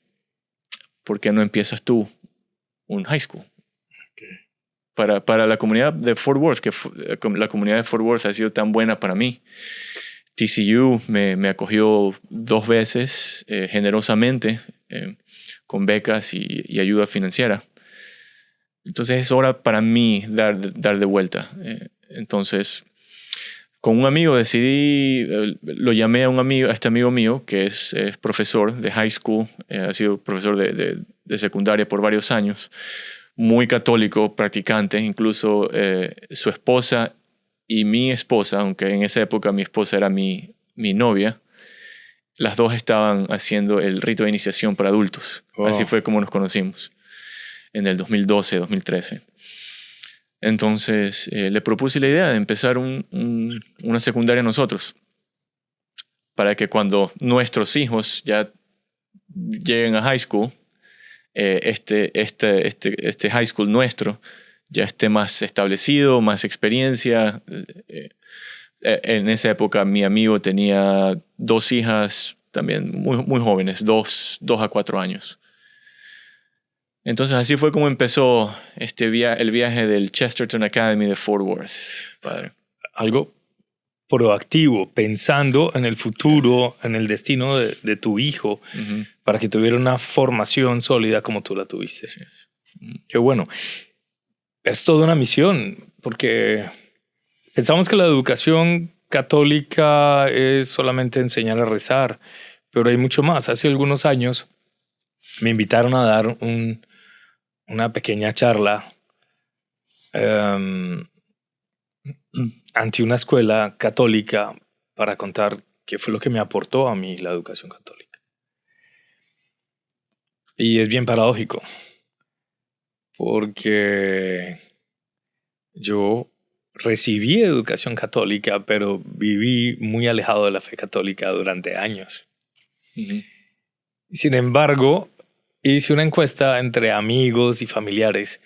¿por qué no empiezas tú un high school? Para la comunidad de Fort Worth, que la comunidad de Fort Worth ha sido tan buena para mí. TCU me acogió 2 veces generosamente con becas y ayuda financiera. Entonces es hora para mí dar de vuelta. Entonces, con un amigo decidí, lo llamé a este amigo mío que es profesor de high school, ha sido profesor de secundaria por varios años, muy católico, practicante, incluso su esposa y mi esposa, aunque en esa época mi esposa era mi novia, las dos estaban haciendo el rito de iniciación para adultos. Wow. Así fue como nos conocimos, en el 2012, 2013. Entonces le propuse la idea de empezar una secundaria nosotros, para que cuando nuestros hijos ya lleguen a high school, este high school nuestro ya esté más establecido, más experiencia. En esa época mi amigo tenía 2 hijas también muy, muy jóvenes, 2 a 4 años. Entonces así fue como empezó el viaje del Chesterton Academy de Fort Worth. Padre. Algo proactivo, pensando en el futuro, en el destino de tu hijo, para que tuviera una formación sólida como tú la tuviste. Qué bueno. Es toda una misión, porque pensamos que la educación católica es solamente enseñar a rezar, pero hay mucho más. Hace algunos años me invitaron a dar una pequeña charla ante una escuela católica para contar qué fue lo que me aportó a mí la educación católica. Y es bien paradójico, porque yo recibí educación católica, pero viví muy alejado de la fe católica durante años. Sin embargo, hice una encuesta entre amigos y familiares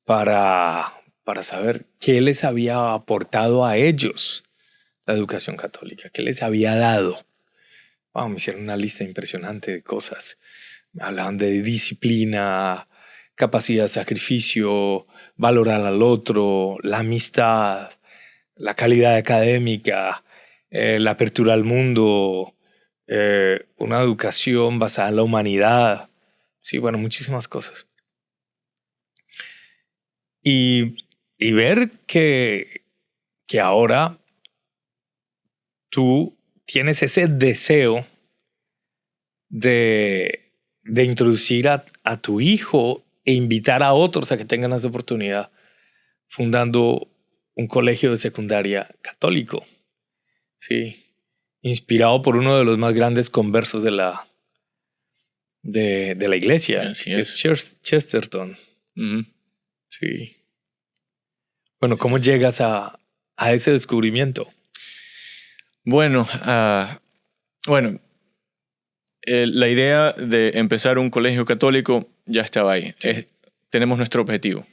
para saber qué les había aportado a ellos la educación católica, qué les había dado. Wow, me hicieron una lista impresionante de cosas. Me hablaban de disciplina, capacidad de sacrificio, valorar al otro, la amistad, la calidad académica, la apertura al mundo, una educación basada en la humanidad. Sí, bueno, muchísimas cosas. Y ver que ahora tú tienes ese deseo de introducir a tu hijo e invitar a otros a que tengan esa oportunidad, fundando un colegio de secundaria católico, sí, inspirado por uno de los más grandes conversos de la iglesia, que es Chesterton. Sí. Bueno, ¿cómo llegas a ese descubrimiento? Bueno, la idea de empezar un colegio católico ya estaba ahí. Sí. Tenemos nuestro objetivo.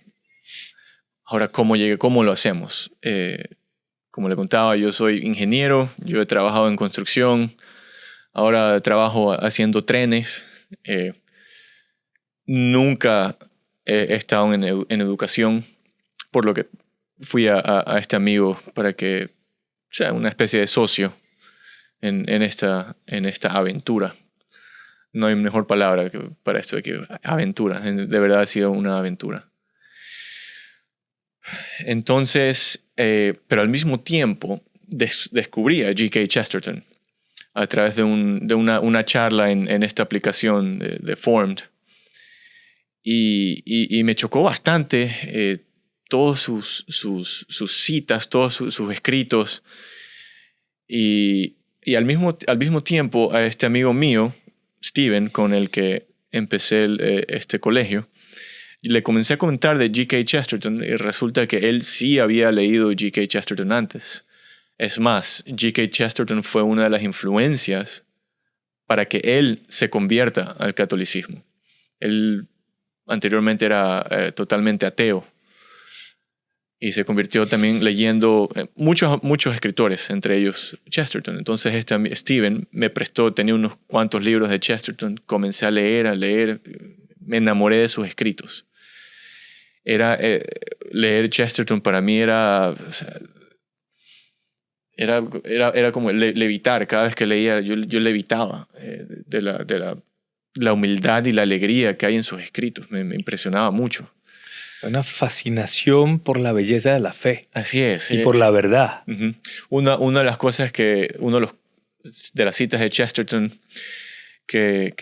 Ahora, ¿cómo llegué? ¿Cómo lo hacemos? Como le contaba, yo soy ingeniero, yo he trabajado en construcción, ahora trabajo haciendo trenes. Nunca he estado en educación, por lo que fui a este amigo para que sea una especie de socio en esta aventura. No hay mejor palabra para esto de que aventura. De verdad ha sido una aventura. Entonces, pero al mismo tiempo descubrí a G.K. Chesterton a través de una charla en esta aplicación de Formed. Y me chocó bastante todos sus citas, todos sus escritos. Y al mismo tiempo a este amigo mío, Steven, con el que empecé este colegio, le comencé a comentar de G.K. Chesterton y resulta que él sí había leído G.K. Chesterton antes. Es más, G.K. Chesterton fue una de las influencias para que él se convierta al catolicismo. Él anteriormente era totalmente ateo y se convirtió también leyendo muchos escritores, entre ellos Chesterton. Entonces Steven me prestó, tenía unos cuantos libros de Chesterton, comencé a leer, me enamoré de sus escritos. Leer Chesterton para mí era como levitar. Cada vez que leía yo levitaba de la humildad y la alegría que hay en sus escritos. Me impresionaba mucho. Una fascinación por la belleza de la fe. Así es. Y por la verdad. Una de las cosas de las citas de Chesterton que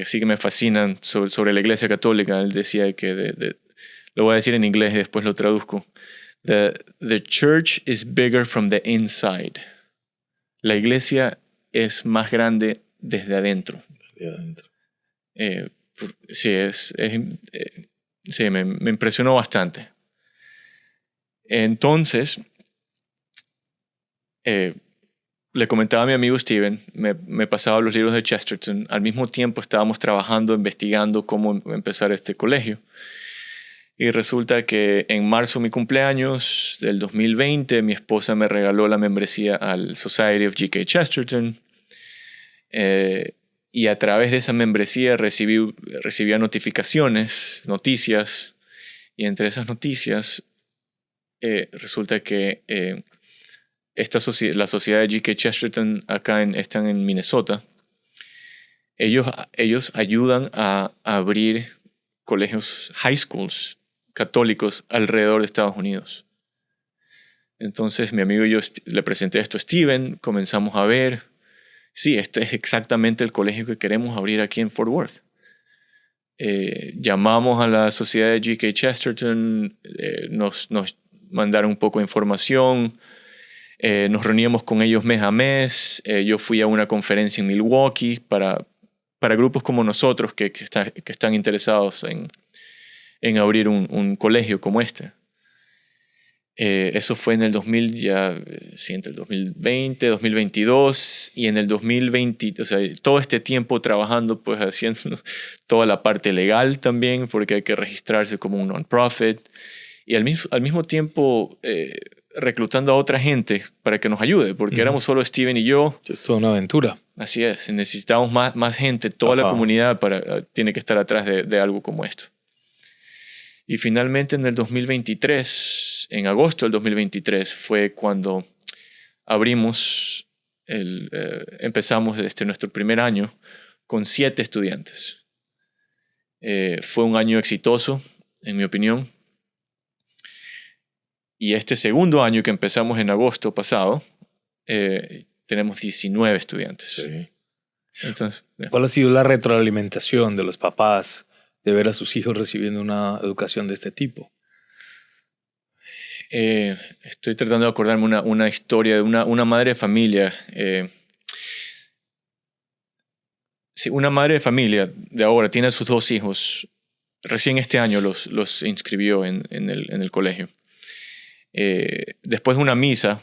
sí que me fascinan sobre la Iglesia Católica, él decía que, lo voy a decir en inglés y después lo traduzco. The church is bigger from the inside. La iglesia es más grande desde adentro. Desde adentro. Sí, me impresionó bastante. Entonces, le comentaba a mi amigo Steven, me pasaba los libros de Chesterton. Al mismo tiempo estábamos trabajando, investigando cómo empezar este colegio. Y resulta que en marzo, mi cumpleaños del 2020, mi esposa me regaló la membresía al Society of G.K. Chesterton. Y a través de esa membresía recibía notificaciones, noticias. Y entre esas noticias resulta que la sociedad de G.K. Chesterton acá están en Minnesota. Ellos ayudan a abrir colegios, high schools católicos alrededor de Estados Unidos. Entonces mi amigo y yo le presenté esto a Steven, comenzamos a ver, sí, este es exactamente el colegio que queremos abrir aquí en Fort Worth. Llamamos a la sociedad de G.K. Chesterton, nos mandaron un poco de información, nos reuníamos con ellos mes a mes. Yo fui a una conferencia en Milwaukee para grupos como nosotros que están interesados en abrir un colegio como este. Eso fue en el 2020, 2022, y en el 2020, o sea, todo este tiempo trabajando, pues haciendo toda la parte legal también, porque hay que registrarse como un non-profit, y al mismo tiempo reclutando a otra gente para que nos ayude, porque éramos solo Steven y yo. Es toda una aventura. Así es, necesitamos más gente, toda la comunidad tiene que estar atrás de algo como esto. Y finalmente en el 2023, en agosto del 2023, fue cuando empezamos nuestro primer año con 7 estudiantes. Fue un año exitoso, en mi opinión. Y este segundo año que empezamos en agosto pasado, tenemos 19 estudiantes. Sí. Entonces, ¿cuál ha sido la retroalimentación de los papás de ver a sus hijos recibiendo una educación de este tipo? Estoy tratando de acordarme una historia de una madre de familia. Sí, una madre de familia de ahora tiene a sus 2 hijos. Recién este año los inscribió en el colegio. Después de una misa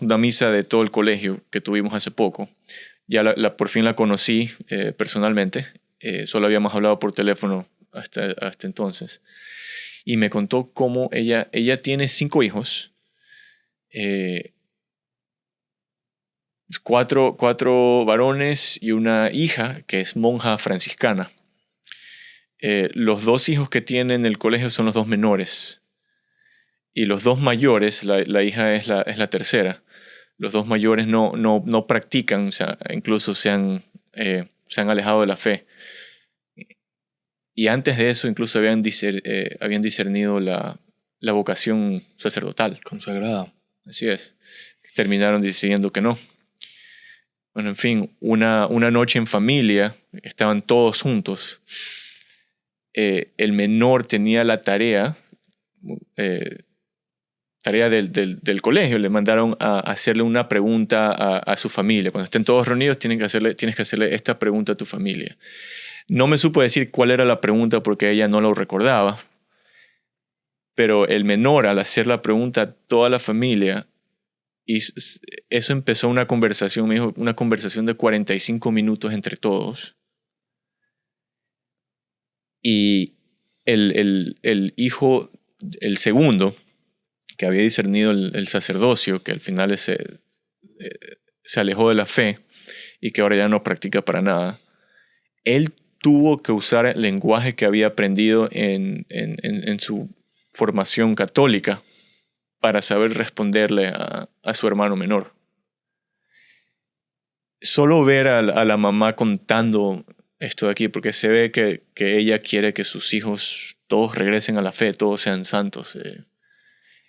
de todo el colegio que tuvimos hace poco, ya por fin la conocí personalmente. Solo habíamos hablado por teléfono hasta entonces. Y me contó cómo ella tiene 5 hijos. 4 varones y una hija que es monja franciscana. Los 2 hijos que tiene en el colegio son los 2 menores. Y los 2 mayores, la hija es la tercera. Los 2 mayores no practican, o sea, incluso se han alejado de la fe. Y antes de eso incluso habían discernido la vocación sacerdotal. Consagrada. Así es. Terminaron decidiendo que no. Bueno, en fin, una noche en familia, estaban todos juntos. El menor tenía la tarea del colegio. Le mandaron a hacerle una pregunta a su familia. Cuando estén todos reunidos, tienes que hacerle esta pregunta a tu familia. No me supo decir cuál era la pregunta porque ella no lo recordaba. Pero el menor, al hacer la pregunta a toda la familia, y eso empezó una conversación, me dijo, una conversación de 45 minutos entre todos. Y el hijo, el segundo, que había discernido el sacerdocio, que al final se alejó de la fe y que ahora ya no practica para nada, él tuvo que usar el lenguaje que había aprendido en su formación católica para saber responderle a su hermano menor. Solo ver a la mamá contando esto de aquí, porque se ve que ella quiere que sus hijos todos regresen a la fe, todos sean santos.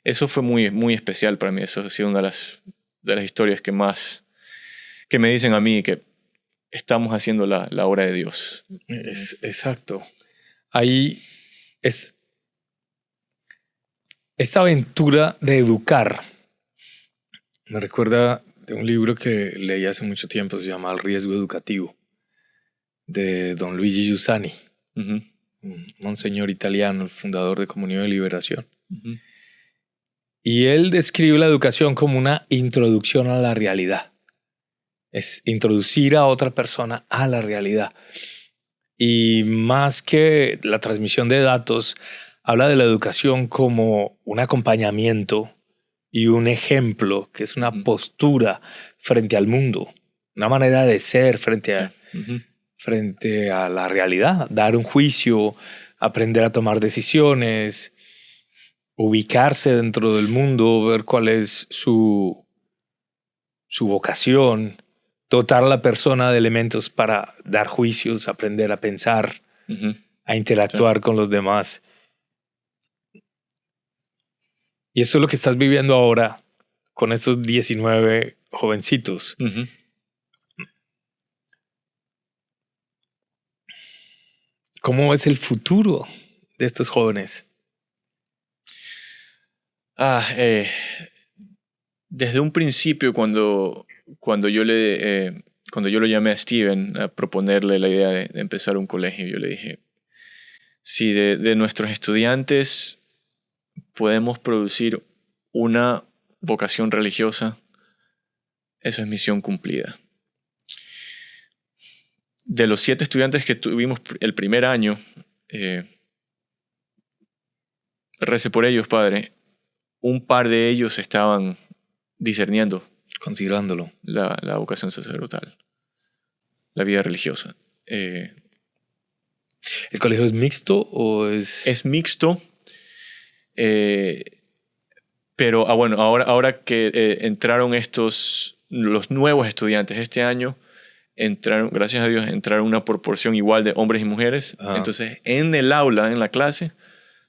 Eso fue muy, muy especial para mí. Eso ha sido una de las historias que me dicen a mí que estamos haciendo la obra de Dios. Exacto. Ahí es esta aventura de educar. Me recuerda de un libro que leí hace mucho tiempo, se llama El riesgo educativo, de don Luigi Giussani, un monseñor italiano, el fundador de Comunión de Liberación. Y él describe la educación como una introducción a la realidad. Es introducir a otra persona a la realidad. Y más que la transmisión de datos, habla de la educación como un acompañamiento y un ejemplo, que es una postura frente al mundo, una manera de ser frente a la realidad, dar un juicio, aprender a tomar decisiones, ubicarse dentro del mundo, ver cuál es su vocación, dotar a la persona de elementos para dar juicios, aprender a pensar, a interactuar con los demás. Y eso es lo que estás viviendo ahora con estos 19 jovencitos. ¿Cómo es el futuro de estos jóvenes? Desde un principio, cuando yo lo llamé a Steven a proponerle la idea de empezar un colegio, yo le dije, si de nuestros estudiantes podemos producir una vocación religiosa, eso es misión cumplida. De los 7 estudiantes que tuvimos el primer año, recé por ellos, Padre, un par de ellos estaban discerniendo, considerándolo, la vocación sacerdotal, la vida religiosa. ¿El colegio es mixto o es...? Es mixto, pero bueno, ahora que entraron los nuevos estudiantes este año, entraron, gracias a Dios, entraron una proporción igual de hombres y mujeres. Ajá. Entonces, en el aula, en la clase,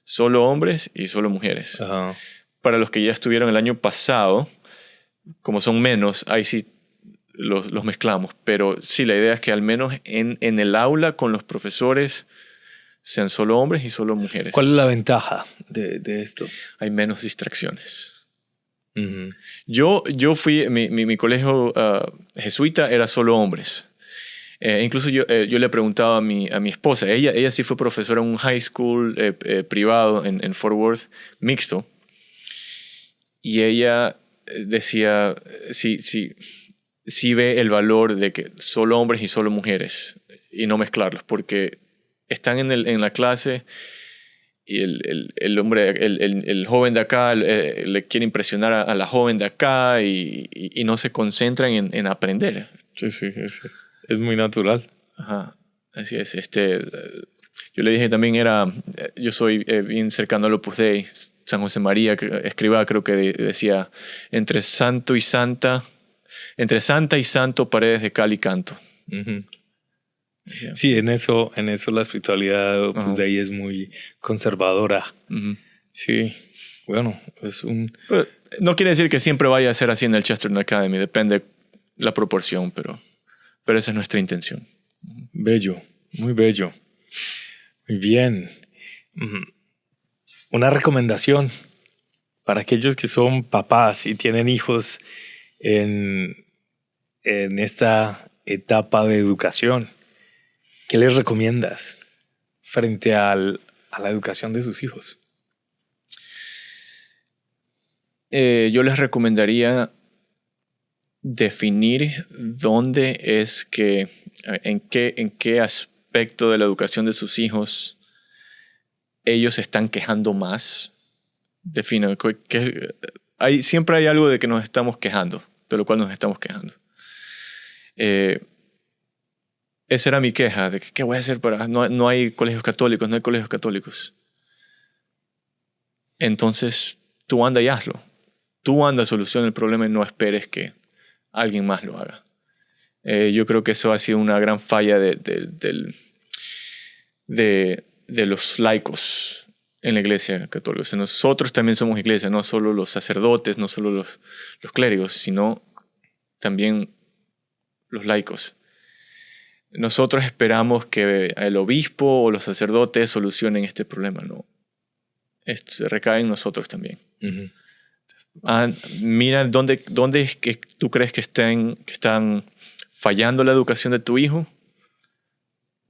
solo hombres y solo mujeres. Ajá. Para los que ya estuvieron el año pasado, como son menos, ahí sí los mezclamos. Pero sí, la idea es que al menos en el aula con los profesores sean solo hombres y solo mujeres. ¿Cuál es la ventaja de esto? Hay menos distracciones. Yo fui, mi colegio jesuita era solo hombres. Incluso yo le preguntaba a mi esposa, ella sí fue profesora en un high school privado en Fort Worth, mixto. Y ella decía, sí ve el valor de que solo hombres y solo mujeres y no mezclarlos, porque están en la clase y el joven de acá le quiere impresionar a la joven de acá y no se concentran en aprender. Sí, es muy natural. Ajá, así es. Yo le dije también yo soy bien cercano al Opus Dei. San José María Escrivá creo que decía, entre santa y santo, paredes de cal y canto. Yeah. Sí, en eso la espiritualidad pues, de ahí es muy conservadora. Sí, bueno, es un... No quiere decir que siempre vaya a ser así en el Chesterton Academy, depende la proporción, pero esa es nuestra intención. Bello, muy bello. Muy bien. Una recomendación para aquellos que son papás y tienen hijos en esta etapa de educación. ¿Qué les recomiendas frente a la educación de sus hijos? Yo les recomendaría definir en qué aspecto de la educación de sus hijos ellos se están quejando más. Definan. Siempre hay algo de que nos estamos quejando, de lo cual nos estamos quejando. Esa era mi queja, de qué voy a hacer para... No hay colegios católicos, no hay colegios católicos. Entonces, tú anda y hazlo. Tú anda, soluciona el problema y no esperes que alguien más lo haga. Yo creo que eso ha sido una gran falla de los laicos en la iglesia católica. O sea, nosotros también somos iglesia, no solo los sacerdotes, no solo los clérigos, sino también los laicos. Nosotros esperamos que el obispo o los sacerdotes solucionen este problema. No. Esto se recae en nosotros también. Mira dónde es que tú crees que están fallando la educación de tu hijo.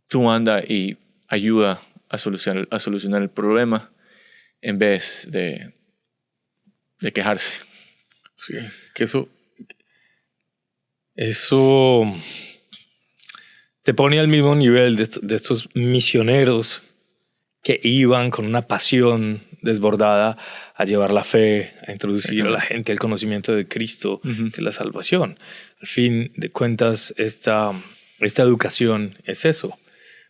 Tú anda y ayuda a solucionar el problema en vez de quejarse. Sí, que eso Eso te pone al mismo nivel de estos misioneros que iban con una pasión desbordada a llevar la fe, a introducir a la gente al conocimiento de Cristo, que es la salvación. Al fin de cuentas, esta educación es eso,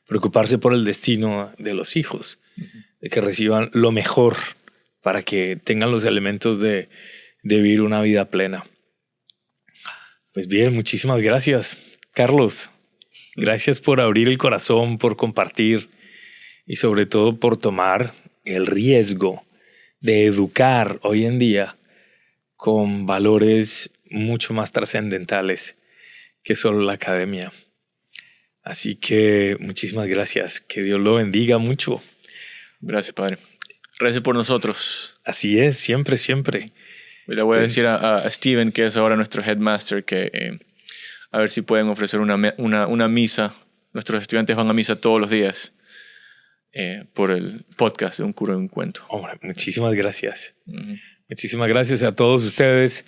preocuparse por el destino de los hijos, de que reciban lo mejor para que tengan los elementos de vivir una vida plena. Pues bien, muchísimas gracias, Carlos. Gracias por abrir el corazón, por compartir y sobre todo por tomar el riesgo de educar hoy en día con valores mucho más trascendentales que solo la academia. Así que muchísimas gracias. Que Dios lo bendiga mucho. Gracias, Padre. Gracias por nosotros. Así es, siempre, siempre. Le voy a decir a Steven, que es ahora nuestro headmaster, que a ver si pueden ofrecer una misa. Nuestros estudiantes van a misa todos los días por el podcast de Un Cura y un Cuento. Hombre, muchísimas gracias. Muchísimas gracias a todos ustedes.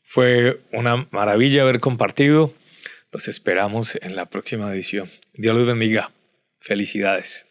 Fue una maravilla haber compartido. Los esperamos en la próxima edición. Dios los bendiga. Felicidades.